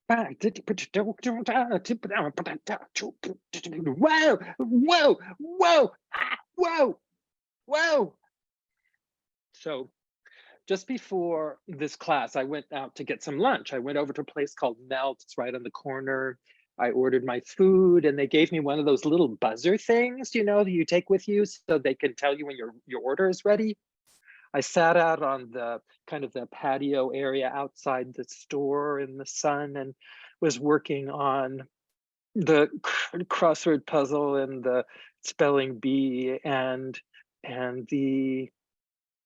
Whoa, whoa, whoa, ah, whoa, whoa. So just before this class, I went out to get some lunch. I went over to a place called Melt. It's right on the corner. I ordered my food and they gave me one of those little buzzer things, that you take with you so they can tell you when your order is ready. I sat out on the kind of the patio area outside the store in the sun and was working on the crossword puzzle and the spelling bee and the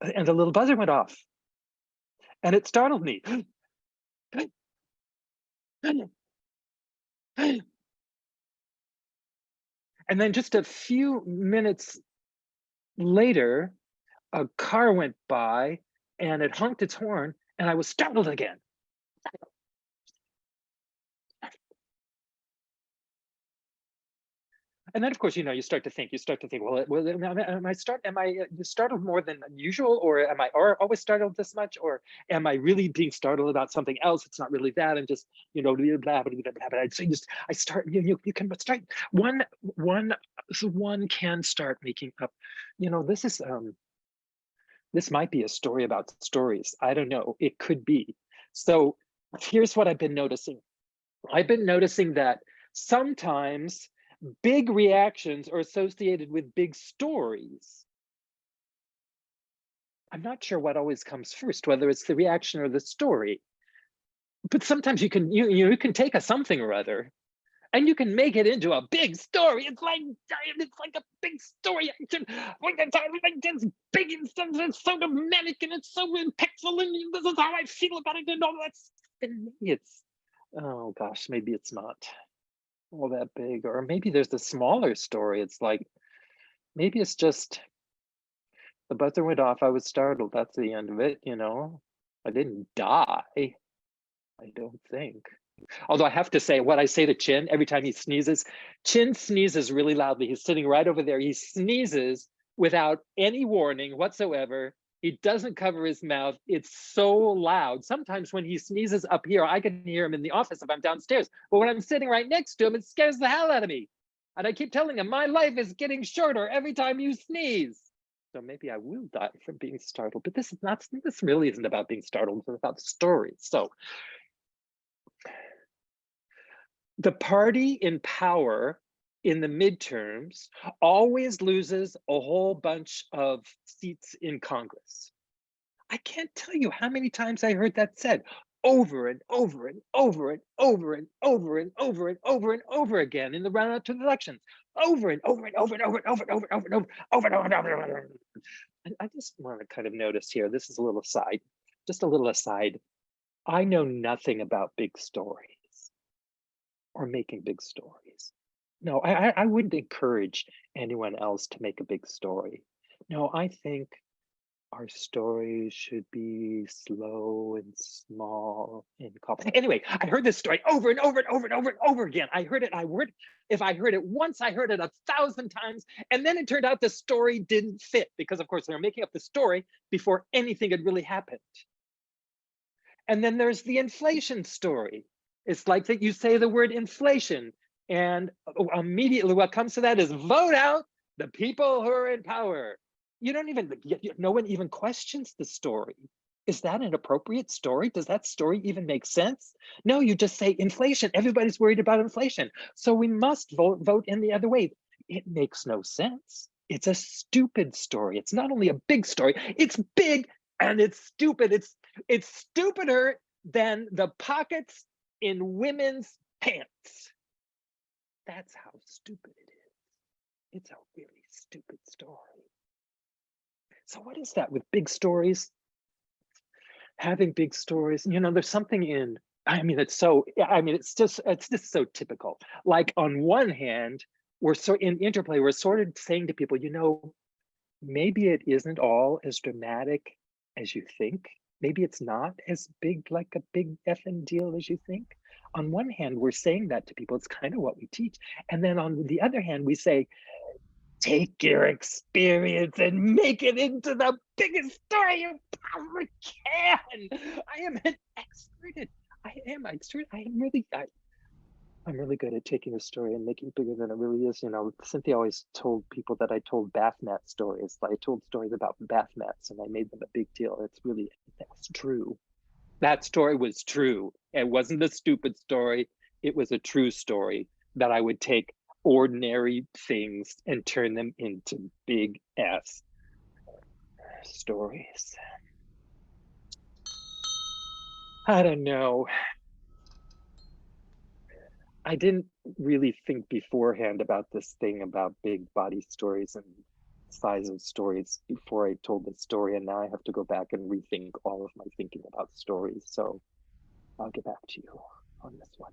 little buzzer went off and it startled me. And then just a few minutes later, a car went by and it honked its horn and I was startled again. And then, of course, you start to think, well, you startled more than usual, or am I always startled this much, or am I really being startled about something else? It's not really that, and just, blah, blah, blah, blah, blah, blah. So I start, you can start, one can start making up, this might be a story about stories. I don't know, it could be. So here's what I've been noticing. I've been noticing that sometimes big reactions are associated with big stories. I'm not sure what always comes first, whether it's the reaction or the story. But sometimes you can take a something or other and you can make it into a big story. It's like a big story. It's big and it's so dramatic and it's so impactful and this is how I feel about it and all that. And maybe it's, oh gosh, maybe it's not all that big, or maybe there's a smaller story. It's like maybe it's just the buzzer went off. I was startled. That's the end of it. I didn't die. I don't think. Although I have to say, what I say to Chin every time he sneezes, Chin sneezes really loudly. He's sitting right over there. He sneezes without any warning whatsoever. He doesn't cover his mouth. It's so loud. Sometimes when he sneezes up here, I can hear him in the office if I'm downstairs. But when I'm sitting right next to him, it scares the hell out of me. And I keep telling him, my life is getting shorter every time you sneeze. So maybe I will die from being startled. But this really isn't about being startled. It's about stories. So the party in power in the midterms always loses a whole bunch of seats in Congress. I can't tell you how many times I heard that said over and over and over and over and over and over and over and over again in the run up to the elections. Over and over and over and over and over and over and over and over and over and over and over. I just want to kind of notice here, this is a little aside, just a little aside. I know nothing about big stories or making big stories. No, I wouldn't encourage anyone else to make a big story. No, I think our stories should be slow and small and calm. Anyway, I heard this story over and over and over and over and over again. I heard it. If I heard it once, I heard it 1,000 times. And then it turned out the story didn't fit because, of course, they were making up the story before anything had really happened. And then there's the inflation story. It's like that you say the word inflation, and immediately what comes to that is vote out the people who are in power. You don't even, no one even questions the story. Is that an appropriate story? Does that story even make sense? No, you just say inflation. Everybody's worried about inflation. So we must vote in the other way. It makes no sense. It's a stupid story. It's not only a big story, it's big and it's stupid. It's stupider than the pockets in women's pants. That's how stupid it is. It's a really stupid story. So what is that with big stories? Having big stories, there's something in, it's just so typical. Like on one hand, we're so in interplay, we're sort of saying to people, maybe it isn't all as dramatic as you think. Maybe it's not as big, like a big effing deal as you think. On one hand, we're saying that to people. It's kind of what we teach. And then on the other hand, we say, take your experience and make it into the biggest story you possibly can. I am an expert I'm really good at taking a story and making it bigger than it really is. You know, Cynthia always told people that I told bath mat stories. I told stories about bath mats and I made them a big deal. That's true. That story was true. It wasn't a stupid story. It was a true story that I would take ordinary things and turn them into big ass stories. I don't know. I didn't really think beforehand about this thing about big body stories and size of stories before I told this story, and now I have to go back and rethink all of my thinking about stories. So I'll get back to you on this one.